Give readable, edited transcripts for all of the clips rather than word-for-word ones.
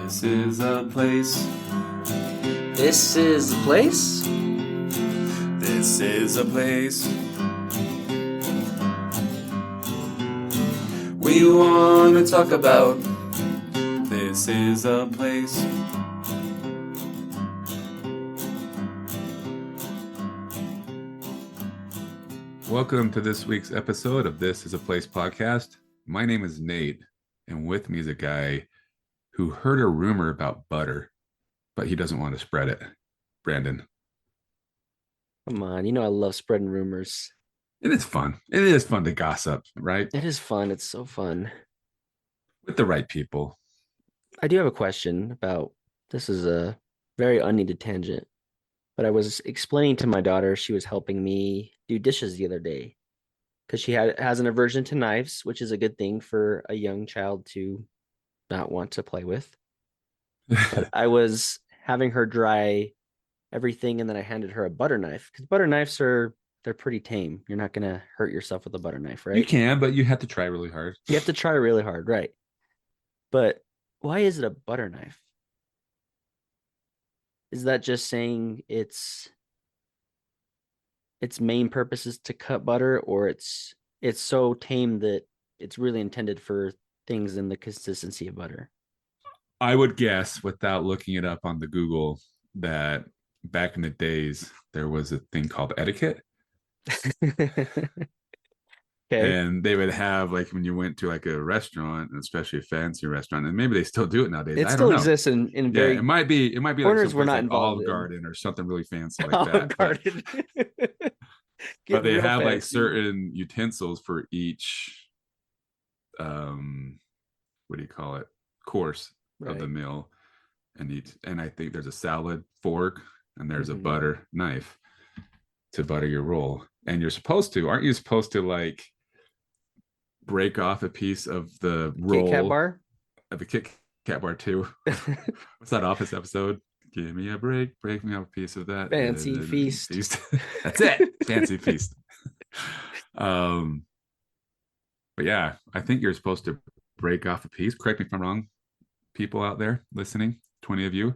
This is a place. This is the place? This is a place. We want to talk about. This is a place. Welcome to this week's episode of This is a Place podcast. My name is Nate, and with me is a guy who heard a rumor about butter, but he doesn't want to spread it. Brandon. Come on, you know I love spreading rumors. It is fun. It is fun to gossip, right? It is fun. It's so fun. With the right people. I do have a question about this is a very unneeded tangent, but I was explaining to my daughter, she was helping me do dishes the other day because she has an aversion to knives, which is a good thing for a young child to not want to play with. But I was having her dry everything, and then I handed her a butter knife because butter knives they're pretty tame. You're not gonna hurt yourself with a butter knife, right? You can, but you have to try really hard. You have to try really hard, right? But why is it a butter knife? Is that just saying its main purpose is to cut butter, or it's so tame that it's really intended for things in the consistency of butter? I would guess, without looking it up on the Google, that back in the days there was a thing called etiquette. Okay. And they would have, like, when you went to like a restaurant, especially a fancy restaurant, and maybe they still do it nowadays. It I still don't know. exists in very It might be like corners we're someplace not like involved Olive in. Garden or something really fancy like Olive that. Garden. But they real have like fancy. certain utensils for each what do you call it, course of the Right. meal, and I think there's a salad fork and there's a butter knife to butter your roll. And aren't you supposed to like break off a piece of the Kit Kat roll bar. of a Kit Kat bar too? What's that Office episode? Give me a break me off a piece of that. Fancy feast. That's it. Fancy feast. But yeah, I think you're supposed to break off a piece. Correct me if I'm wrong, people out there listening, 20 of you.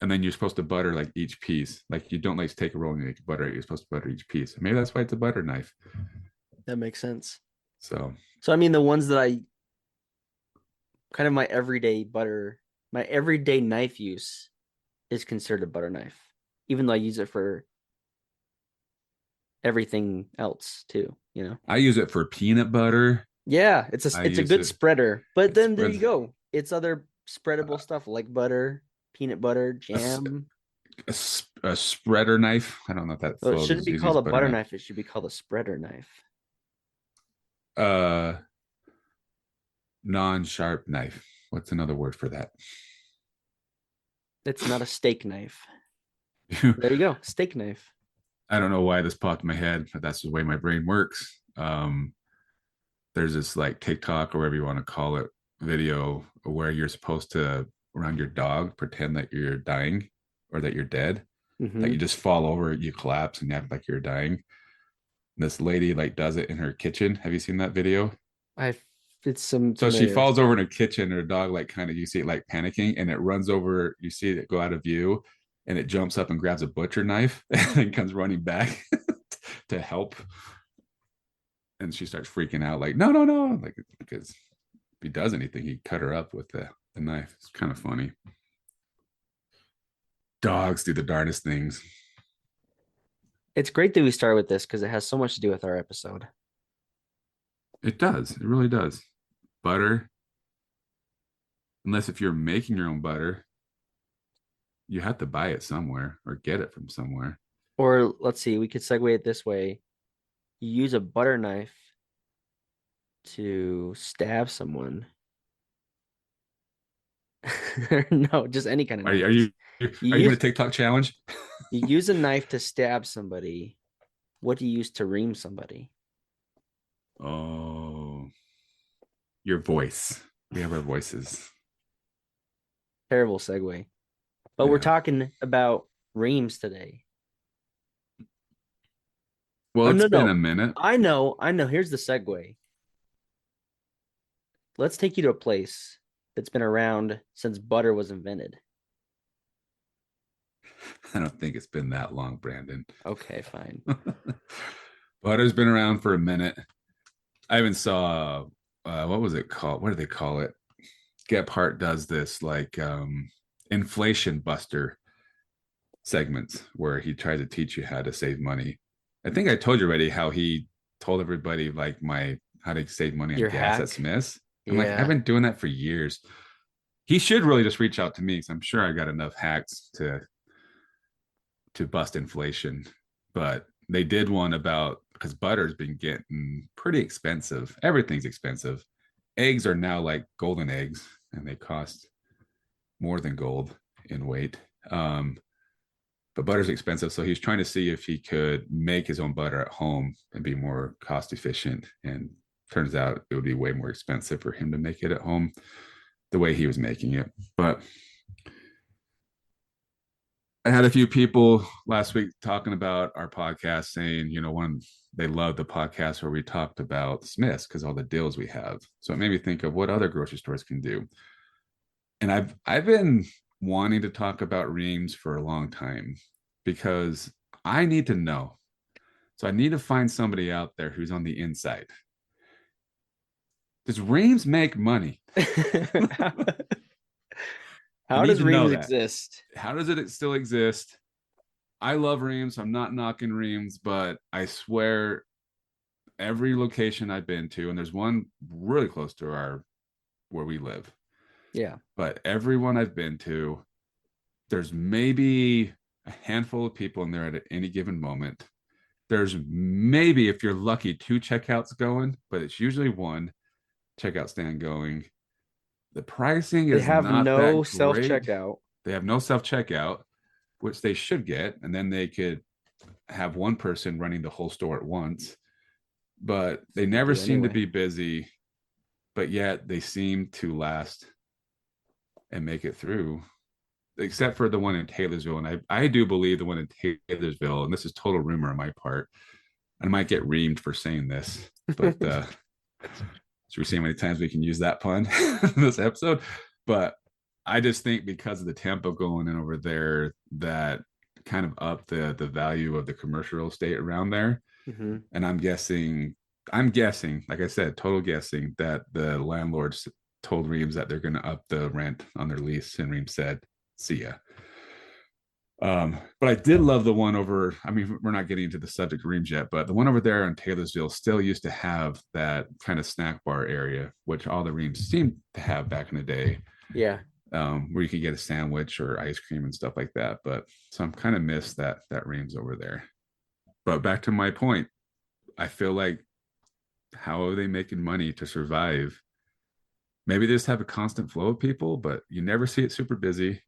And then you're supposed to butter like each piece. Like you don't like take a roll and you butter it. You're supposed to butter each piece. Maybe that's why it's a butter knife. That makes sense. So I mean, the ones that I kind of my everyday knife use is considered a butter knife, even though I use it for everything else too, you know? I use it for peanut butter. Yeah, it's a good spreader. But then there you go. It's other spreadable stuff like butter, peanut butter, jam. A spreader knife. I don't know if that Well, it flows shouldn't as be easy called as a butter knife. It should be called a spreader knife. Non-sharp knife. What's another word for that? It's not a steak knife. There you go. Steak knife. I don't know why this popped in my head, but that's the way my brain works. There's this like TikTok or whatever you want to call it video where you're supposed to, around your dog, pretend that you're dying or that you're dead. That you just fall over, you collapse, and you act like you're dying. This lady like does it in her kitchen. Have you seen that video? So she falls over in her kitchen, and her dog like kind of, you see it like panicking, and it runs over. You see it go out of view, and it jumps up and grabs a butcher knife and comes running back to help. And she starts freaking out, like, no, like, because if he does anything, he'd cut her up with the knife. It's kind of funny. Dogs do the darndest things. It's great that we start with this because it has so much to do with our episode. It does. It really does. Butter. Unless if you're making your own butter, you have to buy it somewhere or get it from somewhere. Or let's see, we could segue it this way. You use a butter knife to stab someone. No, just any kind of knife. Are you doing a TikTok challenge? You use a knife to stab somebody. What do you use to ream somebody? Oh, your voice. We have our voices. Terrible segue. But we're talking about reams today. Well, it's been a minute. I know. Here's the segue. Let's take you to a place that's been around since butter was invented? I don't think it's been that long, Brandon. Okay, fine. Butter's been around for a minute. I even saw what was it called? What do they call it? Gephardt does this like inflation buster segments where he tries to teach you how to save money. I think I told you already how he told everybody like my how to save money on Your gas at hack? Smith's. I'm like, I've Yeah. been doing that for years. He should really just reach out to me because I'm sure I got enough hacks to bust inflation. But they did one about because butter's been getting pretty expensive. Everything's expensive. Eggs are now like golden eggs, and they cost more than gold in weight. But butter's expensive, so he's trying to see if he could make his own butter at home and be more cost efficient. And turns out it would be way more expensive for him to make it at home the way he was making it. But I had a few people last week talking about our podcast, saying, one they loved the podcast where we talked about Smiths because all the deals we have. So it made me think of what other grocery stores can do. And I've been wanting to talk about Reams for a long time because I need to know. So I need to find somebody out there who's on the inside. Does Reams make money? I How need does to know Reams that. exist? How does it still exist? I love Reams. I'm not knocking Reams, but I swear every location I've been to, and there's one really close to our where we live, Yeah. but everyone I've been to, there's maybe a handful of people in there at any given moment. There's maybe, if you're lucky, two checkouts going, but it's usually one checkout stand going. The pricing They is have not no that self great. checkout. They have no self checkout, which they should get, and then they could have one person running the whole store at once. But they They never do seem to anyway. be busy, but yet they seem to last and make it through, except for the one in Taylorsville. And I do believe the one in Taylorsville, and this is total rumor on my part, and I might get reamed for saying this, but so we see how many times we can use that pun in this episode. But I just think because of the tempo going in over there, that kind of up the value of the commercial real estate around there. Hmm. And I'm guessing, like I said, total guessing that the landlords told Reams that they're going to up the rent on their lease, and Reams said, "See ya." But I did love the one over. I mean, we're not getting into the subject of Reams yet, but the one over there in Taylorsville still used to have that kind of snack bar area, which all the Reams seemed to have back in the day, Yeah. where you could get a sandwich or ice cream and stuff like that. But so I'm kind of missed that Reams over there. But back to my point, I feel like how are they making money to survive? Maybe they just have a constant flow of people, but you never see it super busy.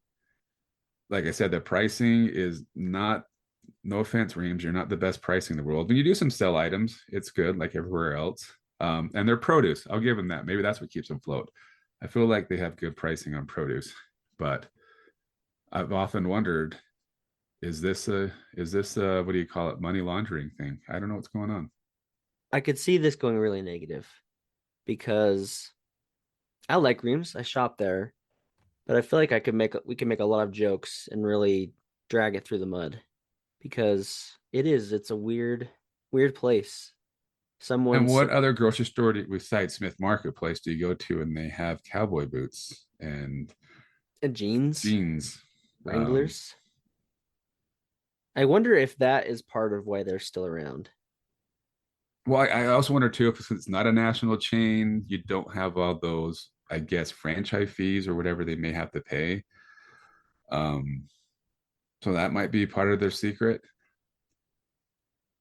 Like I said, the pricing is not, no offense, Reams, you're not the best pricing in the world. When you do some sell items, it's good, like everywhere else. And their produce, I'll give them that. Maybe that's what keeps them afloat. I feel like they have good pricing on produce, but I've often wondered, is this what do you call it, money laundering thing? I don't know what's going on. I could see this going really negative because I like Reams. I shop there, but I feel like we can make a lot of jokes and really drag it through the mud because it's a weird place. And Someone's what other grocery store besides Smith Marketplace do you go to and they have cowboy boots and jeans, jeans? Wranglers. I wonder if that is part of why they're still around. Well, I also wonder too if it's not a national chain, you don't have all those, I guess, franchise fees or whatever they may have to pay. Um, so that might be part of their secret.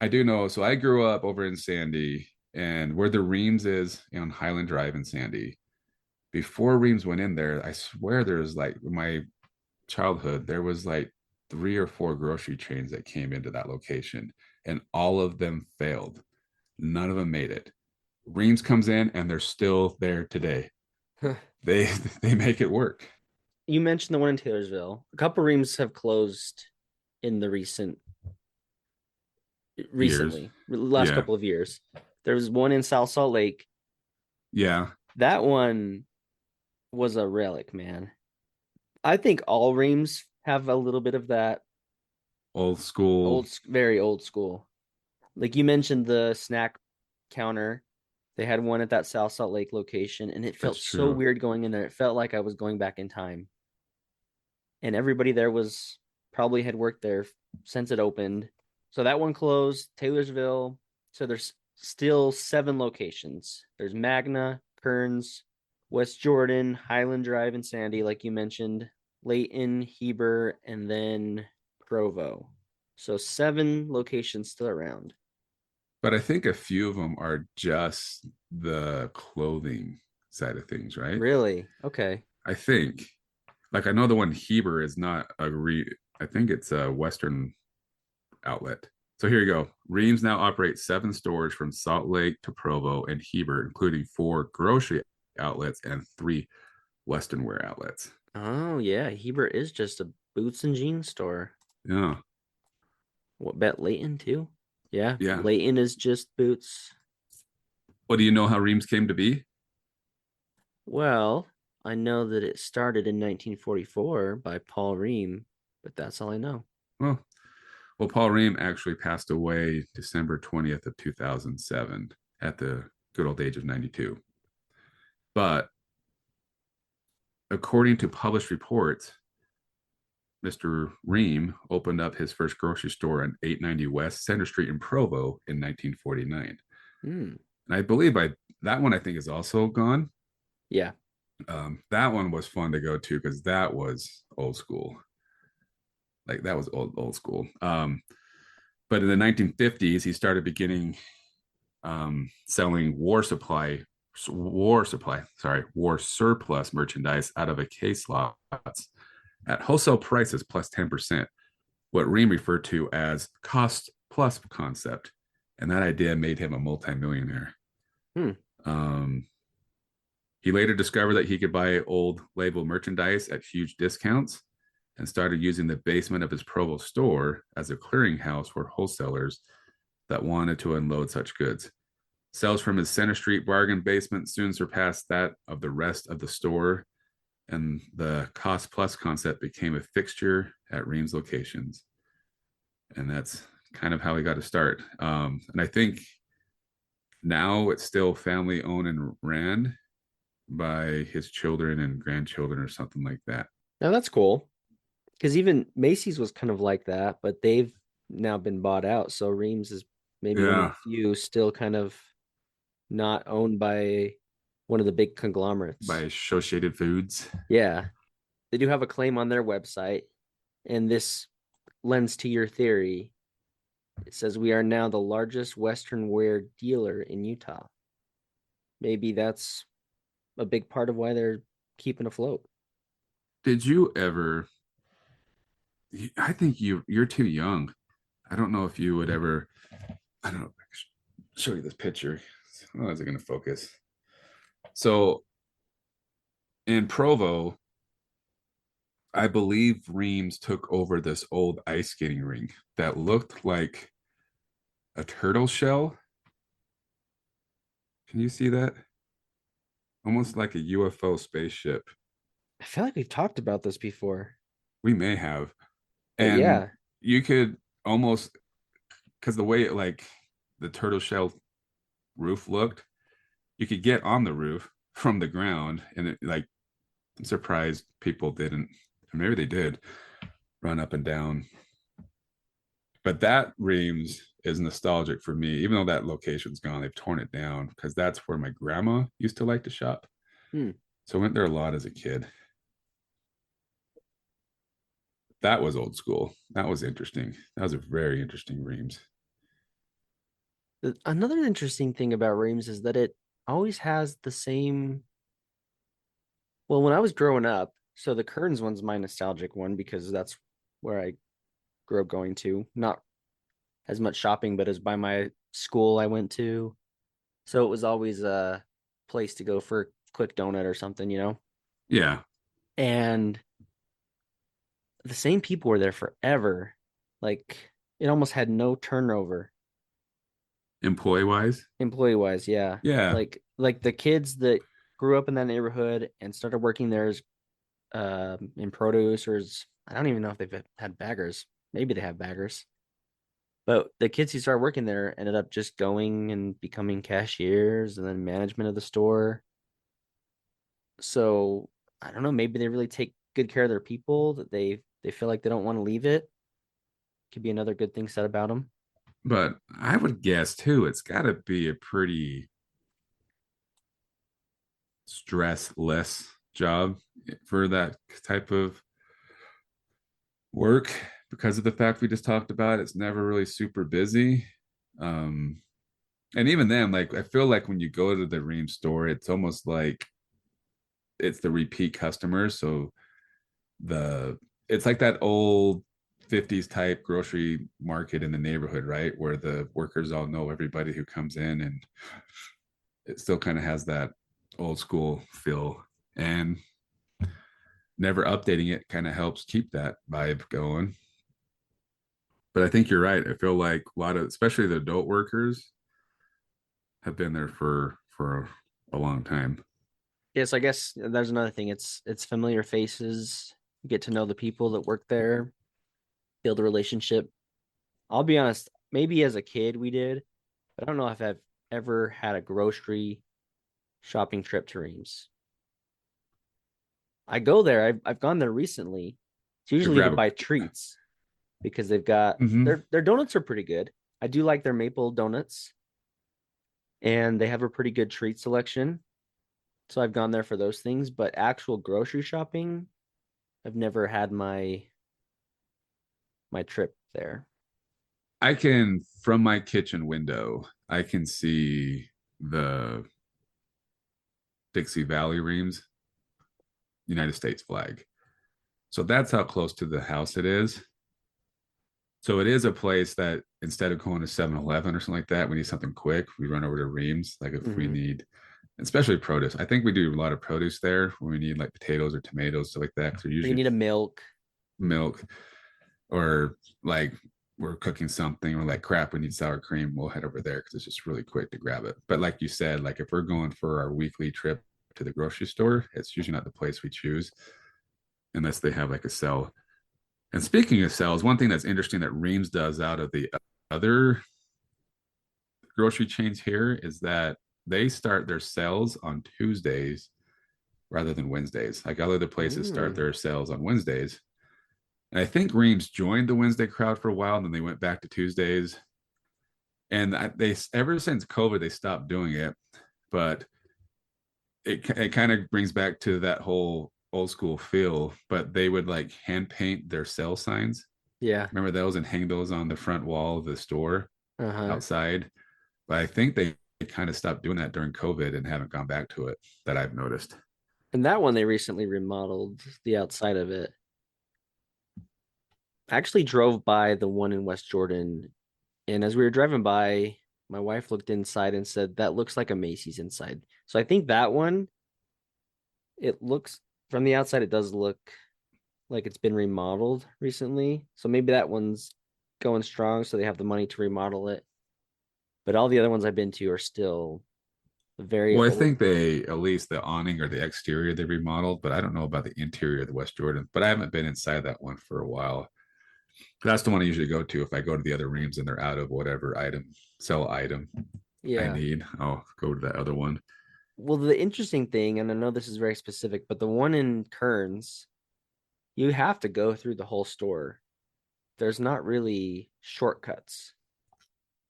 I do know. So I grew up over in Sandy, and where the Reams is on Highland Drive in Sandy. Before Reams went in there, I swear there was like my childhood, there was like three or four grocery chains that came into that location, and all of them failed. None of them made it. Reams comes in, and they're still there today. They they make it work. You mentioned the one in Taylorsville. A couple Reams have closed in the Years, the last yeah, couple of years. There was one in South Salt Lake. yeah. That one was a relic, man. I think all Reams have a little bit of that Old school. very old school. Like you mentioned the snack counter. They had one at that South Salt Lake location, and it felt That's so true. weird going in there. It felt like I was going back in time. And everybody there was probably had worked there since it opened. So that one closed, Taylorsville. So there's still 7 locations. There's Magna, Kearns, West Jordan, Highland Drive, and Sandy, like you mentioned, Layton, Heber, and then Provo. So 7 locations still around. But I think a few of them are just the clothing side of things, right? Really? Okay. I think. Like I know the one Heber is not I think it's a Western outlet. So here you go. Reams now operates 7 stores from Salt Lake to Provo and Heber, including 4 grocery outlets and 3 Western wear outlets. Oh yeah, Heber is just a boots and jeans store. Yeah. What bet Layton too? Yeah, Yeah. Layton is just boots. Well, do you know how Reams came to be? Well, I know that it started in 1944 by Paul Ream, but that's all I know. Well, Paul Ream actually passed away December 20th of 2007 at the good old age of 92. But according to published reports, Mr. Ream opened up his first grocery store on 890 West Center Street in Provo in 1949. Hmm. And I believe that one I think is also gone. Yeah. That one was fun to go to because that was old school. Like that was old school. But in the 1950s, he started beginning selling war surplus merchandise out of a case lots at wholesale prices plus 10%, what Ream referred to as cost plus concept. And that idea made him a multimillionaire. Hmm. Um, he later discovered that he could buy old label merchandise at huge discounts and started using the basement of his Provo store as a clearinghouse for wholesalers that wanted to unload such goods. Sales from his Center Street bargain basement soon surpassed that of the rest of the store, and the cost plus concept became a fixture at Reams locations. And that's kind of how he got to start. And I think now it's still family owned and ran by his children and grandchildren or something like that. Now that's cool. Because even Macy's was kind of like that, but they've now been bought out. So Reams is maybe one of the Yeah, few still kind of not owned by one of the big by conglomerates. Associated Foods. Yeah. They do have a claim on their website, and this lends to your theory. It says we are now the largest Western wear dealer in Utah. Maybe that's a big part of why they're keeping afloat. Did you ever? I think you're too young. I don't know if you would ever. I don't know. Show you this picture. Oh, is it going to focus? So in Provo, I believe Reams took over this old ice skating rink that looked like a turtle shell. Can you see that? Almost like a UFO spaceship. I feel like we've talked about this before, We may have. but And yeah. you could almost, because the way it like the turtle shell roof looked, you could get on the roof from the ground. And it, like, I'm surprised people didn't, or maybe they did, run up and down. But that Reams is nostalgic for me, even though that location's gone. They've torn it down because that's where my grandma used to like to shop. Hmm. So I went there a lot as a kid. That was old school. That was interesting. That was a very interesting Reams. Another interesting thing about Reams is that it always has the same. Well, when I was growing up, so the Kearns one's my nostalgic one because that's where I grew up going to. Not as much shopping, but as by my school I went to. So it was always a place to go for a quick donut or something. Yeah. And the same people were there forever. Like it almost had no turnover Employee wise. employee wise. Yeah. Yeah. Like the kids that grew up in that neighborhood and started working there as in produce or as, I don't even know if they've had baggers. Maybe they have baggers. But the kids who started working there ended up just going and becoming cashiers and then management of the store. So I don't know, maybe they really take good care of their people that they feel like they don't want to leave it. Could be another good thing said about them. But I would guess too, it's got to be a pretty stressless job for that type of work because of the fact we just talked about. It's never really super busy. Um, and even then, like I feel like when you go to the Ream store, it's almost like it's the repeat customers. So the it's like that old 50s type grocery market in the neighborhood, right? Where the workers all know everybody who comes in, and it still kind of has that old school feel. And never updating it kind of helps keep that vibe going. But I think you're right. I feel like a lot of, especially the adult workers, have been there for a long time. Yes, I guess there's another thing. It's familiar faces. You get to know the people that work there, build a relationship. I'll be honest, maybe as a kid we did, but I don't know if I've ever had a grocery shopping trip to Reams. I go there. I've gone there recently. It's To usually to grab a buy treats because they've got mm-hmm. their donuts are pretty good. I do like their maple donuts, and they have a pretty good treat selection. So I've gone there for those things, but actual grocery shopping, I've never had my trip there. I can, from my kitchen window, I can see the Dixie Valley Reams United States flag. So that's how close to the house it is. So it is a place that instead of going to 7-Eleven or something like that, we need something quick. We run over to Reams. Like if we Mm-hmm. need, especially produce. I think we do a lot of produce there when we need like potatoes or tomatoes, stuff like that. Because they're Like you usually need a milk. milk, or like we're cooking something, we're like, crap, we need sour cream. We'll head over there because it's just really quick to grab it. But like you said, like if we're going for our weekly trip to the grocery store, it's usually not the place we choose unless they have like a sale. And speaking of sales, one thing that's interesting that Reams does out of the other grocery chains here is that they start their sales on Tuesdays rather than Wednesdays. Like other places start Mm, their sales on Wednesdays. And I think Reams joined the Wednesday crowd for a while, and then they went back to Tuesdays. And they ever since COVID they stopped doing it, but it kind of brings back to that whole old school feel. But they would like hand paint their sale signs. yeah. Remember those, and hang those on the front wall of the store Uh-huh. outside. But I think they kind of stopped doing that during COVID and haven't gone back to it that I've noticed. And that one they recently remodeled the outside of it. I actually drove by the one in West Jordan, and as we were driving by, my wife looked inside and said, "That looks like a Macy's inside." So I think that one, it looks from the outside, it does look like it's been remodeled recently. So maybe that one's going strong, so they have the money to remodel it. But all the other ones I've been to are still very Well, I old. think they, at least the awning or the exterior they remodeled, but I don't know about the interior of the West Jordan. But I haven't been inside that one for a while. That's the one I usually go to if I go to the other Reams and they're out of whatever item I Yeah. need. I'll go to that other one. Well, the interesting thing, and I know this is very specific, but the one in Kearns, you have to go through the whole store. There's not really shortcuts.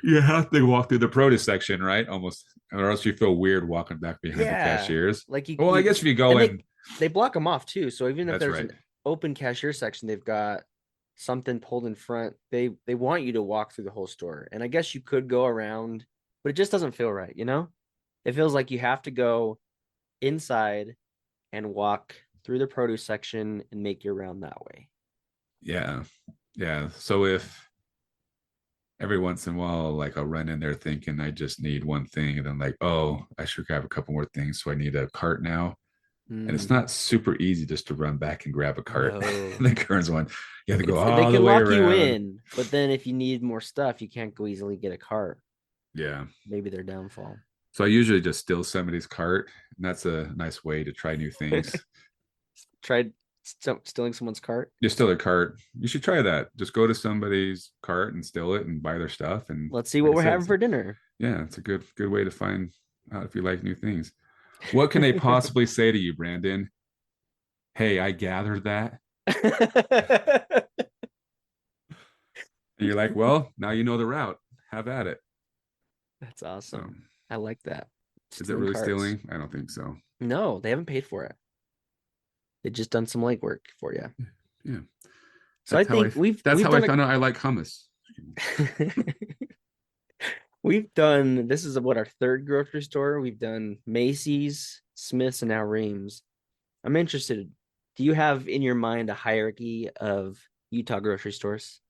You have to walk through the produce section, right? Almost, or else you feel weird walking back behind the Yeah. cashiers. Like Well, I you guess if you and go in, they block them off too. So even if that's there's right. an open cashier section, they've got something pulled in front. They want you to walk through the whole store. And I guess you could go around, but it just doesn't feel right, you know? It feels like you have to go inside and walk through the produce section and make your round that way. Yeah. Yeah. So if every once in a while, like I'll run in there thinking I just need one thing, and then like, oh, I should grab a couple more things. So I need a cart now. And it's Mm, not super easy just to run back and grab a cart. no. The current one, you have to go They all the can way lock you around. in, but then if you need more stuff, you can't go easily get a cart. Yeah. Maybe their downfall. So I usually just steal somebody's cart, and that's a nice way to try new things. Tried stealing someone's cart. You steal their cart. You should try that. Just go to somebody's cart and steal it and buy their stuff. And Let's see like what I we're said, having for dinner. yeah, it's a good way to find out if you like new things. What can they possibly say to you, Brandon? Hey, I gathered that. And you're like, well, now you know the route. Have at it. That's So awesome. I like that. is it Stealing really carts. stealing? I don't think so. No, they haven't paid for it. They just done some legwork for you. Yeah. So I think That's we've how I done found out I like hummus. a we've done this is what our third grocery store. We've done Macy's, Smith's, and now Reams. I'm interested. Do you have in your mind a hierarchy of Utah grocery stores?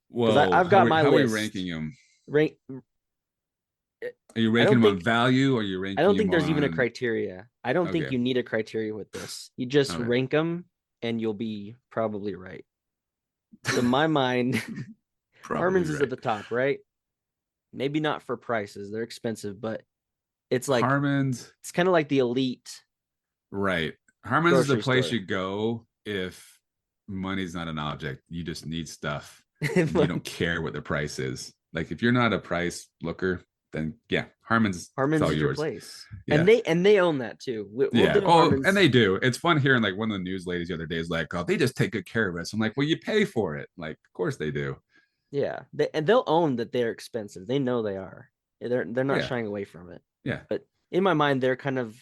Because Well, I've got my how are you ranking list. them? Rank. Are you I ranking don't them on think value or are you I ranking don't think them there's even a on criteria. I don't think okay. you need a criteria with this. You just All right. rank them and you'll be probably right. So in my mind, Probably Harmon's is at right. the top, right? Maybe not for prices. They're expensive, but it's like Harmon's it's kind of like the elite right. Harmon's is the grocery place store. you go if money's not an object. You just need stuff and you don't Like care what the price is. Like if you're not a price looker, then yeah, Harmon's it's Harmon's all is your yours. place. Yeah. And they own that too. We'll Yeah. do Oh, and Harmon's. they do. It's fun hearing like one of the news ladies the other day is like, oh, they just take good care of us. I'm like, well, you pay for it. Like, of course they do. Yeah. And they'll own that they're expensive. They know they are. They're not Yeah. shying away from it. Yeah. But in my mind, they're kind of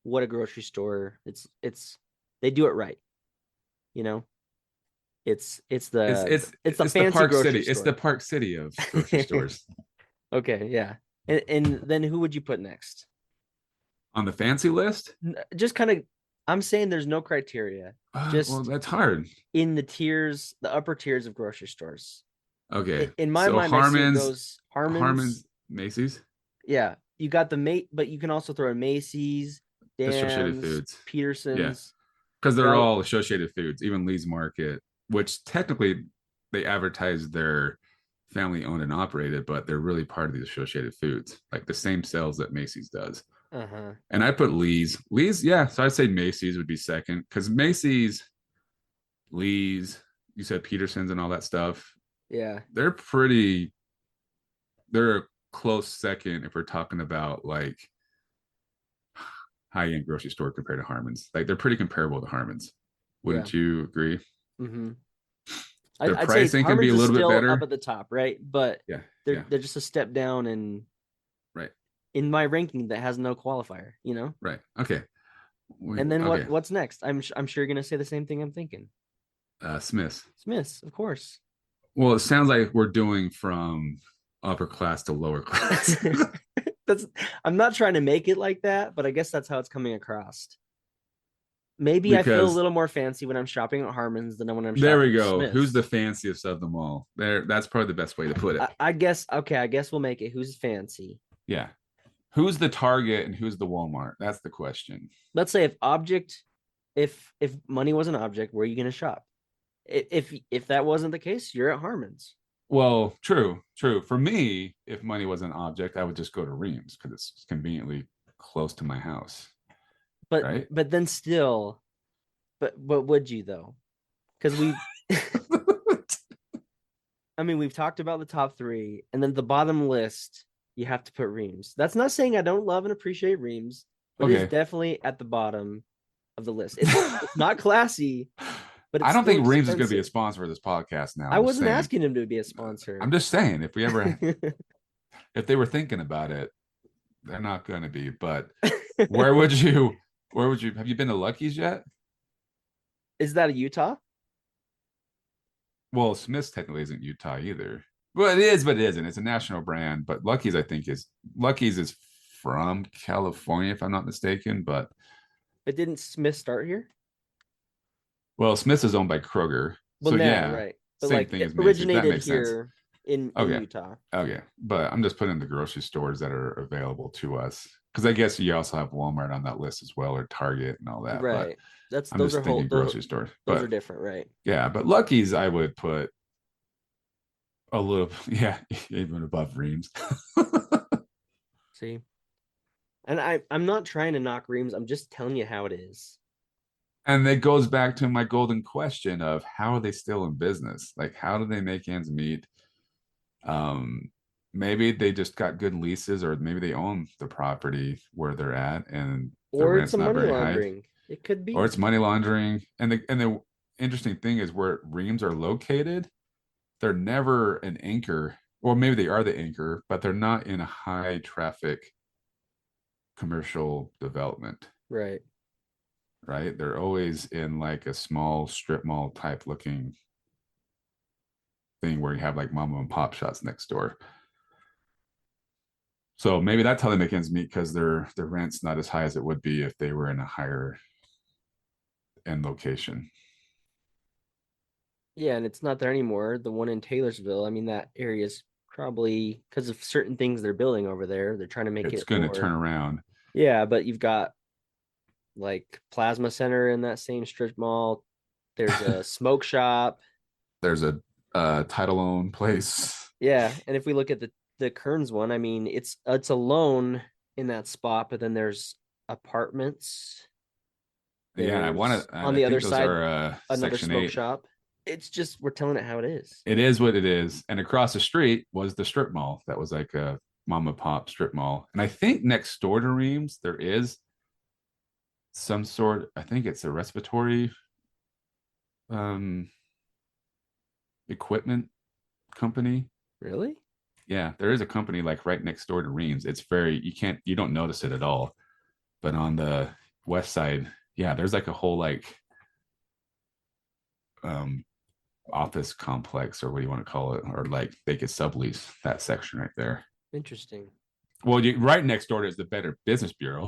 what a grocery store. It's they do it right. You know, It's it's it's the it's the fancy Park City. grocery It's the store. Park City of grocery stores. Okay, yeah. And then who would you put next? On the fancy list? Just kind of, I'm saying there's no criteria. Well, Just that's hard. in the tiers, the upper tiers of grocery stores. Okay. In my So mind, I see it goes Harmon's. Macy's, Yeah, you got the mate, but you can also throw in Macy's, Associated Dan's, Foods. Yeah. Peterson's. Because they're Well, all Associated Foods, even Lee's Market, which technically they advertise they're family owned and operated, but they're really part of the Associated Foods, like the same sales that Macy's does. uh-huh. And I put Lee's, yeah. So I'd say Macy's would be second because Macy's, Lee's, you said Peterson's and all that stuff. Yeah. They're pretty, they're a close second if we're talking about like high end grocery store compared to Harmon's. Like they're pretty comparable to Harmon's. Yeah. Wouldn't you agree? Mm-hmm. Their I'd say pricing can be Harmon's a is little bit still up better. at the top, right? But Yeah. they're Yeah. they're just a step down and Right. in my ranking that has no qualifier, Right. Okay. And then Okay. what's next? I'm sure you're gonna say the same thing I'm thinking. Smith's. Smith's, of course. Well, it sounds like we're doing from upper class to lower class. That's I'm not trying to make it like that, but I guess that's how it's coming across. Maybe I feel a Because little more fancy when I'm shopping at Harmon's than when I'm there we shopping at go. Who's the Smith's. fanciest of them all? There, that's probably the best way to put it. I guess okay, I guess we'll make it who's fancy. Yeah. Who's the Target and who's the Walmart? That's the question. Let's say if money was an object, where are you gonna shop? If that wasn't the case, you're at Harmon's. Well, true. For me, if money was an object, I would just go to Reams because it's conveniently close to my house. But Right. but then still, but would you though? Because I mean, we've talked about the top three, and then the bottom list, you have to put Reams. That's not saying I don't love and appreciate Reams, but it is Okay. definitely at the bottom of the list. It's not classy, but I it's don't still think Reams is going to be a expensive. sponsor of this podcast now. I I'm just wasn't saying. asking him to be a sponsor. I'm just saying if we ever if they were thinking about it, they're not going to be. But where would you have you been to Lucky's yet? Is that a Utah? Well, Smith's technically isn't Utah either. Well, it is, but it isn't. It's a national brand. But Lucky's is from California, if I'm not mistaken. But But didn't Smith start here? well, Smith's is owned by Kroger. Well, So no, yeah, right. But same like thing it as Macy's. That originated makes sense. here in Okay. Utah. Okay. But I'm just putting the grocery stores that are available to us. Because I guess you also have Walmart on that list as well, or Target and all that. But Right. That's I'm those just are whole thinking grocery stores. those are But different, right? yeah, but Lucky's I would put a little, yeah, even above Reams. See, and I'm not trying to knock Reams. I'm just telling you how it is. And it goes back to my golden question of how are they still in business? Like, how do they make ends meet? Um, Maybe they just got good leases, or maybe they own the property where they're at, and the Or it's a rent's not money very high, laundering. It could or be. it's money laundering. And the interesting thing is where Reams are located, they're never an anchor, or maybe they are the anchor, but they're not in a high traffic commercial development, Right. right? They're always in like a small strip mall type looking thing where you have like mom and pop shops next door. So maybe that's how they make ends meet, because their rent's not as high as it would be if they were in a higher end location. Yeah, and it's not there anymore. The one in Taylorsville, I mean, that area is probably because of certain things they're building over there. They're trying to make It's it going to turn more. around. Yeah, but you've got like Plasma Center in that same strip mall. There's a smoke shop. There's a title own place. Yeah, and if we look at the Kearns one, I mean, it's alone in that spot, but then there's apartments. Yeah, I want There's to. on I the other think those side are another Section smoke 8. shop. It's just we're telling it how it is. It is what it is. And across the street was the strip mall. That was like a mom and pop strip mall. And I think next door to Reams there is some sort. I think it's a respiratory um, equipment company. Really? Yeah, there is a company like right next door to Reams. It's very you don't notice it at all. But on the west side, yeah, there's like a whole like um office complex, or what do you want to call it, or like they could sublease that section right there. Interesting. Well, right next door is the Better Business Bureau,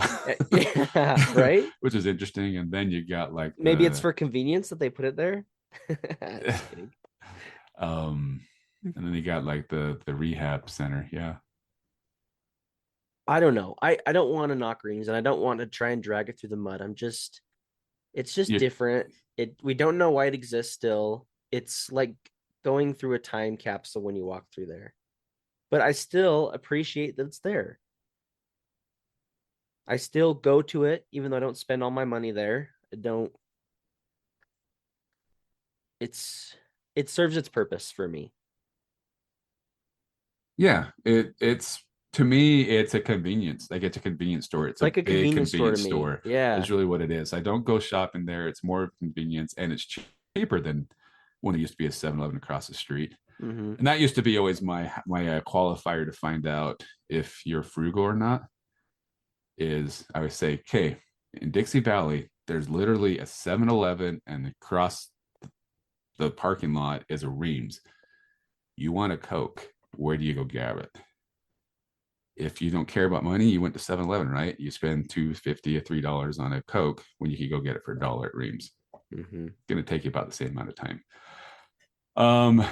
Yeah, right? which is interesting. And then you got like Maybe it's for convenience that they put it there. Just kidding. um, and then you got like the rehab center. Yeah, I don't know. I don't want to knock rings and I don't want to try and drag it through the mud. It's just you, different. We don't know why it exists still. It's like going through a time capsule when you walk through there. But I still appreciate that it's there. I still go to it even though I don't spend all my money there. I don't it's it serves its purpose for me. yeah. It's to me, it's a convenience. Like it's a convenience store. It's It's a like a big convenience store to convenience me. store. Yeah. Is really what it is. I don't go shopping there. It's more convenience, and it's cheaper than when it used to be a 7-Eleven across the street. Mm-hmm. And that used to be always my qualifier to find out if you're frugal or not. Is I would say, okay, in Dixie Valley, there's literally a 7-Eleven, and across the parking lot is a Reams. You want a Coke? Where do you go grab it? If you don't care about money, you went to 7-Eleven, right? You spend $2.50 or $3 on a Coke when you could go get it for a dollar at Reams. Mm-hmm. Going to take you about the same amount of time. Um,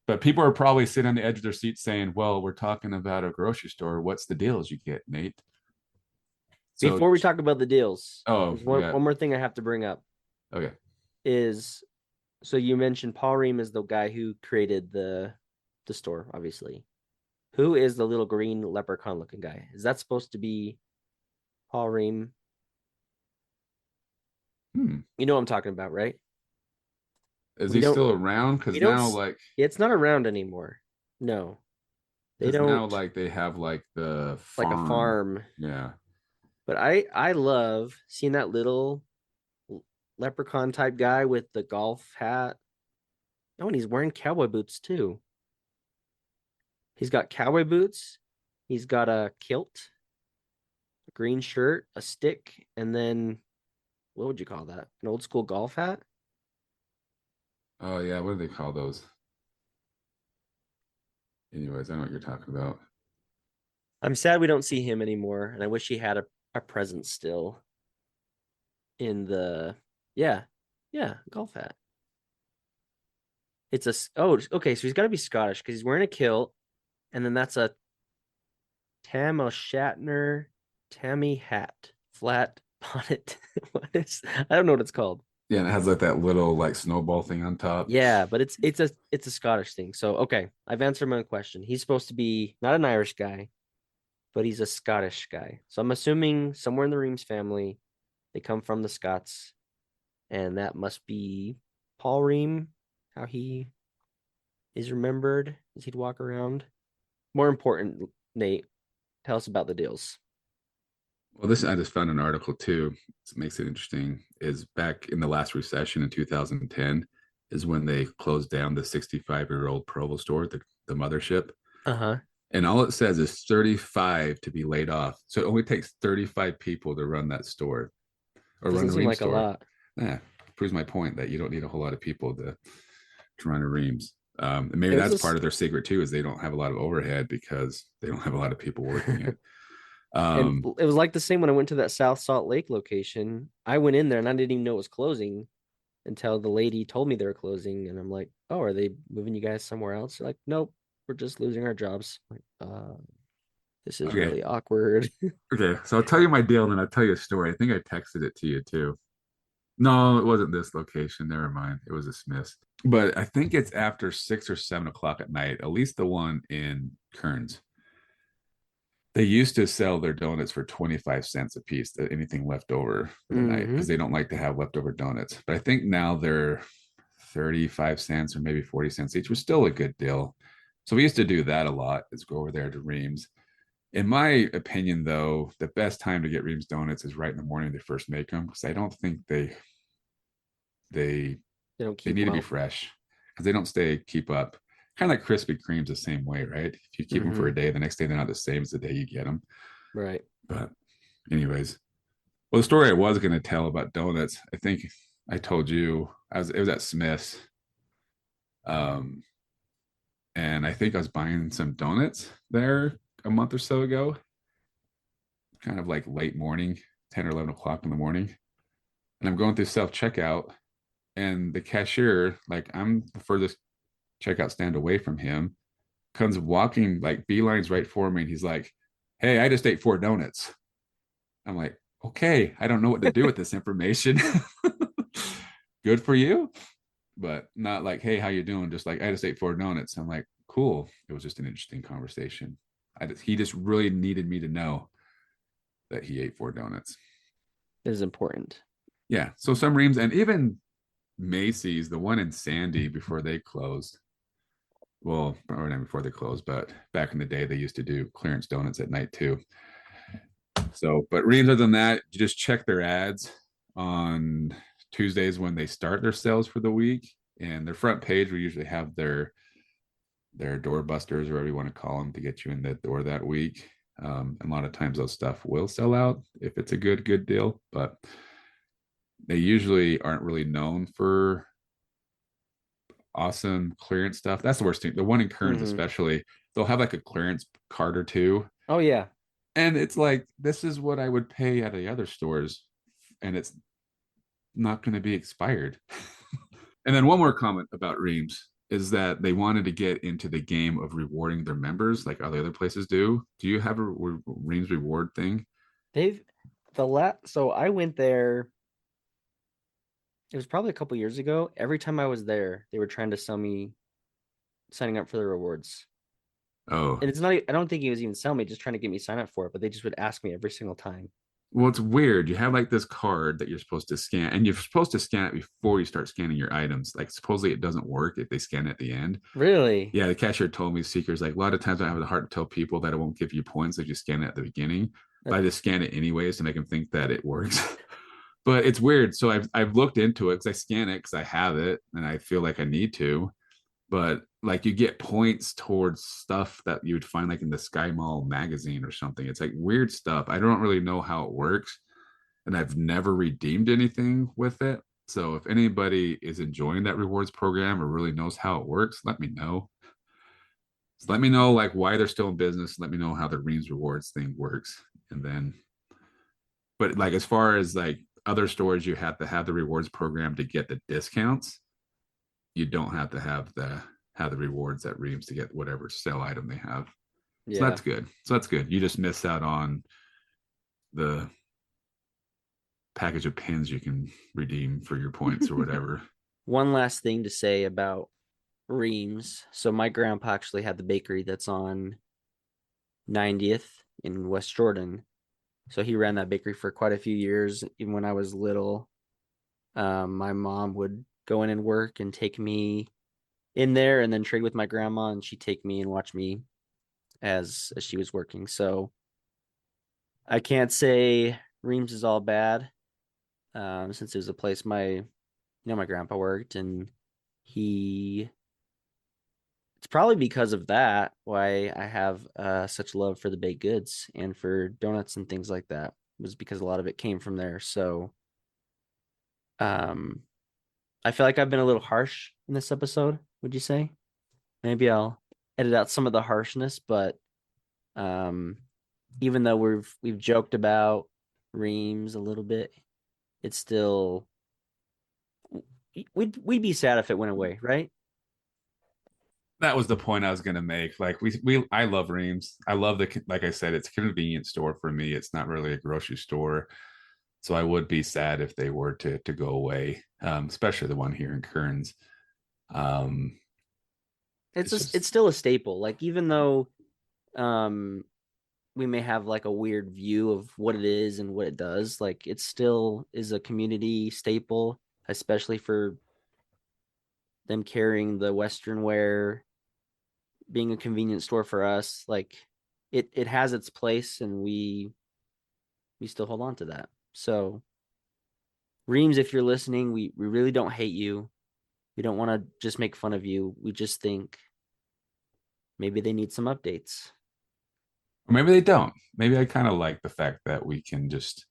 but people are probably sitting on the edge of their seat saying, "Well, we're talking about a grocery store. What's the deals you get, Nate?" So, Before we talk about the deals, oh, there's we one got more thing I have to bring up okay. is so you mentioned Paul Ream is the guy who created the store, obviously. Who is the little green leprechaun looking guy? Is that supposed to be Paul Ream? Hmm. You know what I'm talking about, right? Is We he don't still around? we Because don't now, like, it's not around anymore. No. They because now, don't like, they have like the like a farm. farm. Yeah. But I love seeing that little leprechaun type guy with the golf hat. Oh, and he's wearing cowboy boots too. He's got cowboy boots. He's got a kilt, a green shirt, a stick, and then what would you call that? An old school golf hat? Oh yeah. What do they call those? Anyways, I know what you're talking about. I'm sad we don't see him anymore, and I wish he had a presence still in the yeah, yeah, golf hat. It's a oh, okay, so he's got to be Scottish because he's wearing a kilt, and then that's a Tam O'Shatner Tammy hat, flat bonnet. What is? I don't know what it's called. Yeah, and it has like that little like snowball thing on top. Yeah, but it's a Scottish thing. So okay, I've answered my own question. He's supposed to be not an Irish guy, but he's a Scottish guy. So I'm assuming somewhere in the Reams family, they come from the Scots, and that must be Paul Ream, how he is remembered as he'd walk around. More important, Nate, tell us about the deals. Well, this I just found an article too. This makes it interesting. Is back in the last recession in 2010 is when they closed down the 65-year-old Provo store, the mothership. Uh-huh. And all it says is 35 to be laid off. So it only takes 35 people to run that store or run Doesn't a seem Ream like a store. lot. Yeah, proves my point that you don't need a whole lot of people to run a Reams. And maybe It was that's this, part of their secret too, is they don't have a lot of overhead because they don't have a lot of people working it. and Um, it was like the same when I went to that South Salt Lake location. I went in there and I didn't even know it was closing until the lady told me they were closing, and I'm like, "Oh, are they moving you guys somewhere else?" They're like, "Nope, we're just losing our jobs." I'm like, this is okay, really awkward. okay. So I'll tell you my deal, and then I'll tell you a story. I think I texted it to you too. No, it wasn't this location. Never mind. It was a Smith's. But I think it's after 6 or 7 o'clock at night, at least the one in Kearns. They used to sell their donuts for 25 cents a piece, anything left over for the night, because Hmm. they don't like to have leftover donuts. But I think now they're 35 cents or maybe 40 cents each, was still a good deal. So we used to do that a lot, is go over there to Reams. In my opinion, though, the best time to get Reams donuts is right in the morning they first make them, because I don't think they They don't they keep need to be well. fresh because they don't stay keep up. Kind of like Krispy Kremes the same way, right? If you keep them for Hmm. a day, the next day they're not the same as the day you get them. Right. But anyways, well, the story I was going to tell about donuts, I think I told you it was at Smith's, um, and I think I was buying some donuts there a month or so ago, kind of like late morning, 10 or 11 o'clock in the morning, and I'm going through self checkout, and the cashier, like I'm the furthest checkout stand away from him, comes walking like beelines right for me, and he's like, "Hey, I just ate 4 donuts." I'm like, "Okay, I don't know what to do with this information." Good for you, but not like, "Hey, how you doing?" Just like, "I just ate 4 donuts." I'm like, "Cool." It was just an interesting conversation. He just really needed me to know that he ate 4 donuts. It is important. Yeah. So some Reams and even Macy's, the one in Sandy before they closed. Well, or not before they closed, but back in the day, they used to do clearance donuts at night too. So, but Reams, other than that, you just check their ads on Tuesdays when they start their sales for the week, and their front page will usually have their doorbusters or whatever you want to call them to get you in the door that week. A lot of times those stuff will sell out if it's a good deal, but they usually aren't really known for awesome clearance stuff. That's the worst thing. The one in Kearns, Hmm. especially, they'll have like a clearance card or two, Oh yeah. and it's like this is what I would pay at the other stores, and it's not going to be expired. And then one more comment about Reams is that they wanted to get into the game of rewarding their members like all the other places do. Do you have a Reams reward thing? They've so I went there, it was probably a couple years ago. Every time I was there, they were trying to sell me signing up for the rewards. Oh, And it's not, I don't think he was even selling me, just trying to get me sign up for it, but they just would ask me every single time. well, it's weird. You have like this card that you're supposed to scan, and you're supposed to scan it before you start scanning your items. Like, supposedly it doesn't work if they scan it at the end. Really? Yeah, the cashier told me, Seekers, like a lot of times I have the heart to tell people that it won't give you points if you scan it at the beginning, but That I just scan it anyways to make them think that it works. But it's weird. So I've looked into it because I scan it because I have it and I feel like I need to. But like you get points towards stuff that you would find like in the Sky Mall magazine or something. It's like weird stuff. I don't really know how it works, and I've never redeemed anything with it. So if anybody is enjoying that rewards program or really knows how it works, let me know. So let me know like why they're still in business. Let me know how the Reams rewards thing works, and then. But like as far as like other stores, you have to have the rewards program to get the discounts. You don't have to have the rewards at Reams to get whatever sale item they have. So yeah. that's good. So that's good. You just miss out on the package of pins you can redeem for your points or whatever. One last thing to say about Reams. So my grandpa actually had the bakery that's on 90th. in West Jordan. So he ran that bakery for quite a few years. Even when I was little, my mom would go in and work and take me in there and then trade with my grandma, and she'd take me and watch me as she was working. So I can't say Reams is all bad, since it was a place my grandpa worked, and he it's probably because of that why I have such love for the baked goods and for donuts and things like that. It was because a lot of it came from there. So um I feel like I've been a little harsh in this episode, would you say? Maybe I'll edit out some of the harshness, but um even though we've joked about Reams a little bit, it's still we'd be sad if it went away, right? That was the point I was going to make. Like I love Reams. I love like I said, it's a convenience store for me. It's not really a grocery store. So I would be sad if they were to go away, especially the one here in Kearns. Um, it's just It's still a staple. Like even though um we may have like a weird view of what it is and what it does, like it still is a community staple, especially for them carrying the Western wear, being a convenience store for us. Like it has its place, and we still hold on to that. So Reams, if you're listening, we really don't hate you. We don't want to just make fun of you. We just think maybe they need some updates. or maybe they don't. Maybe I kind of like the fact that we can just,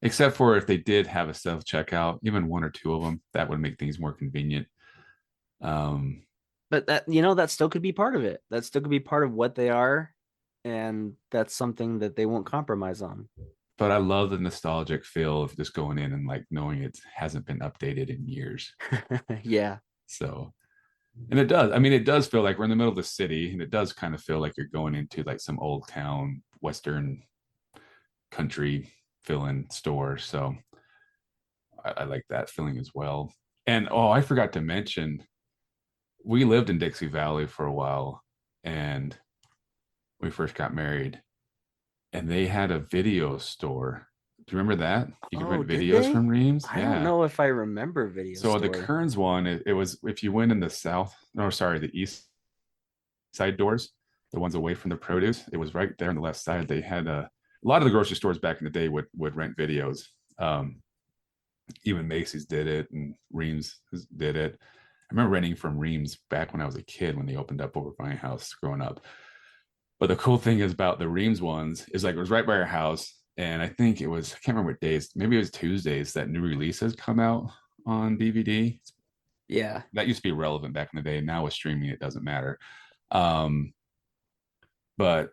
except for if they did have a self checkout, even one or two of them, that would make things more convenient. Um, But that still could be part of it. That still could be part of what they are, and that's something that they won't compromise on. but I love the nostalgic feel of just going in and like knowing it hasn't been updated in years. Yeah. So, and it does. I mean, it does feel like we're in the middle of the city, and it does kind of feel like you're going into like some old town, Western country fill-in store. So I like that feeling as well. And oh, I forgot to mention, we lived in Dixie Valley for a while, and we first got married, and they had a video store. Do you remember that? You could Oh, rent did videos they? from Reams. I don't Yeah. know if I remember Video So the Store. Kearns one, it was if you went in the south, no, sorry, the east side doors, the ones away from the produce, it was right there on the left side. They had a lot of the grocery stores back in the day would rent videos. Um, Even Macy's did it, and Reams did it. I remember renting from Reams back when I was a kid when they opened up over my house growing up. But the cool thing is about the Reams ones is like it was right by our house. And I think it was, I can't remember what days, maybe it was Tuesdays that new releases come out on DVD. Yeah. That used to be relevant back in the day. Now with streaming, it doesn't matter. Um, but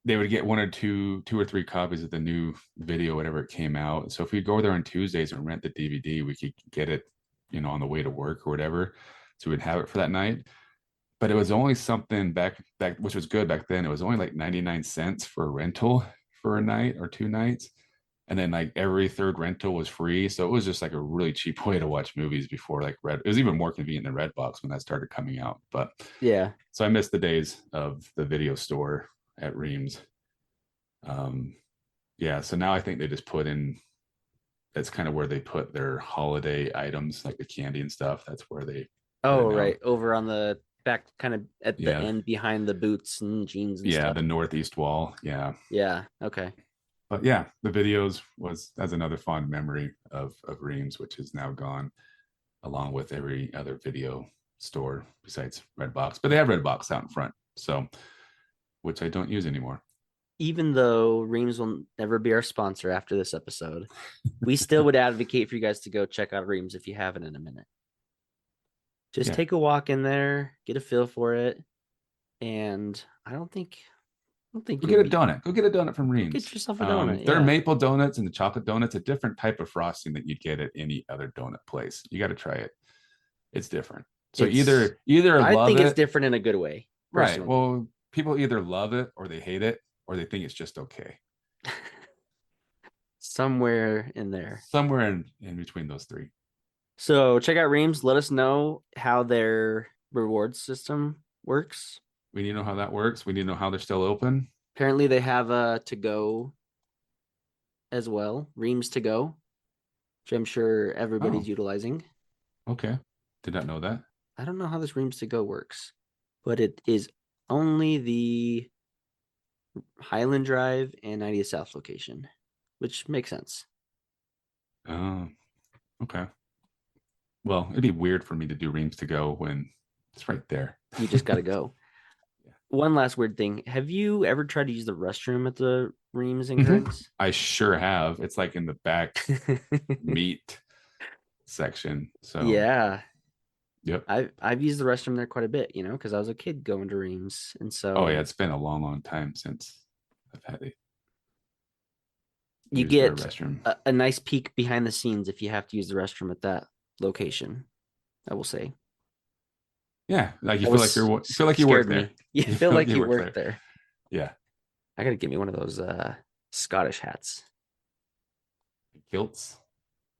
they would get one or two or three copies of the new video, whatever it came out. So if we go there on Tuesdays and rent the DVD, we could get it, on the way to work or whatever. So we'd have it for that night. But it was only something back, which was good back then. It was only like 99 cents for a rental for a night or two nights. And then like every third rental was free. So it was just like a really cheap way to watch movies before like Red. It was even more convenient than Redbox when that started coming out. But Yeah. so I missed the days of the video store at Reams. Um, yeah, so now I think they just put in, that's kind of where they put their holiday items, like the candy and stuff. That's where they put it Oh, now. right. Over on the back, kind of at the Yeah. end behind the boots and jeans and Yeah, stuff. the northeast wall. Yeah. Yeah. Okay. But yeah, the videos was as another fond memory of Reams, which is now gone, along with every other video store besides Redbox. But they have Redbox out in front, so which I don't use anymore. Even though Reams will never be our sponsor after this episode, we still would advocate for you guys to go check out Reams if you haven't in a minute. Just Yeah. take a walk in there, get a feel for it, and I don't think Go you'll get a be donut. Go get a donut from go get Reams. yourself a donut. Their Yeah. maple donuts and the chocolate donuts, a different type of frosting that you'd get at any other donut place. You got to try it. It's different. So It's either I love think it's it, different in a good way, right? personally. Well, people either love it or they hate it or they think it's just okay. Somewhere in there. Somewhere in between those three. So check out Reams. Let us know how their reward system works. We need to know how that works. We need to know how they're still open. Apparently, they have a to go as well, Reams to go, which I'm sure Oh, everybody's utilizing. okay. Did not know that. I don't know how this Reams to go works, but it is only the Highland Drive and 90th South location, which makes sense. Oh, okay. Well, it'd be weird for me to do Reams to go when it's right there. You just got to go. One last weird thing. Have you ever tried to use the restroom at the Reams and Mhm. Kearns? I sure have. It's like in the back meat section. So, Yeah. yep. I've used the restroom there quite a bit, because I was a kid going to Reams. And Oh yeah, so it's been a long, long time since I've had to you use their get restroom. a nice peek behind the scenes if you have to use the restroom at that location, I will say. Yeah, like That was you feel like you work scared there. me. You You feel feel like like you you work worked there. there. Yeah. I gotta get me one of those Scottish hats. Kilts,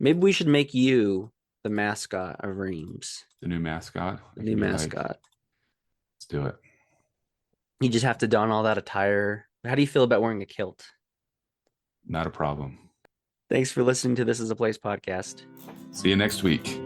Maybe we should make you the mascot of Reams, the new mascot. the I new could be like, mascot. let's do it. You just have to don all that attire. How do you feel about wearing a kilt? Not a problem. Thanks for listening to This Is a Place podcast. See you next week.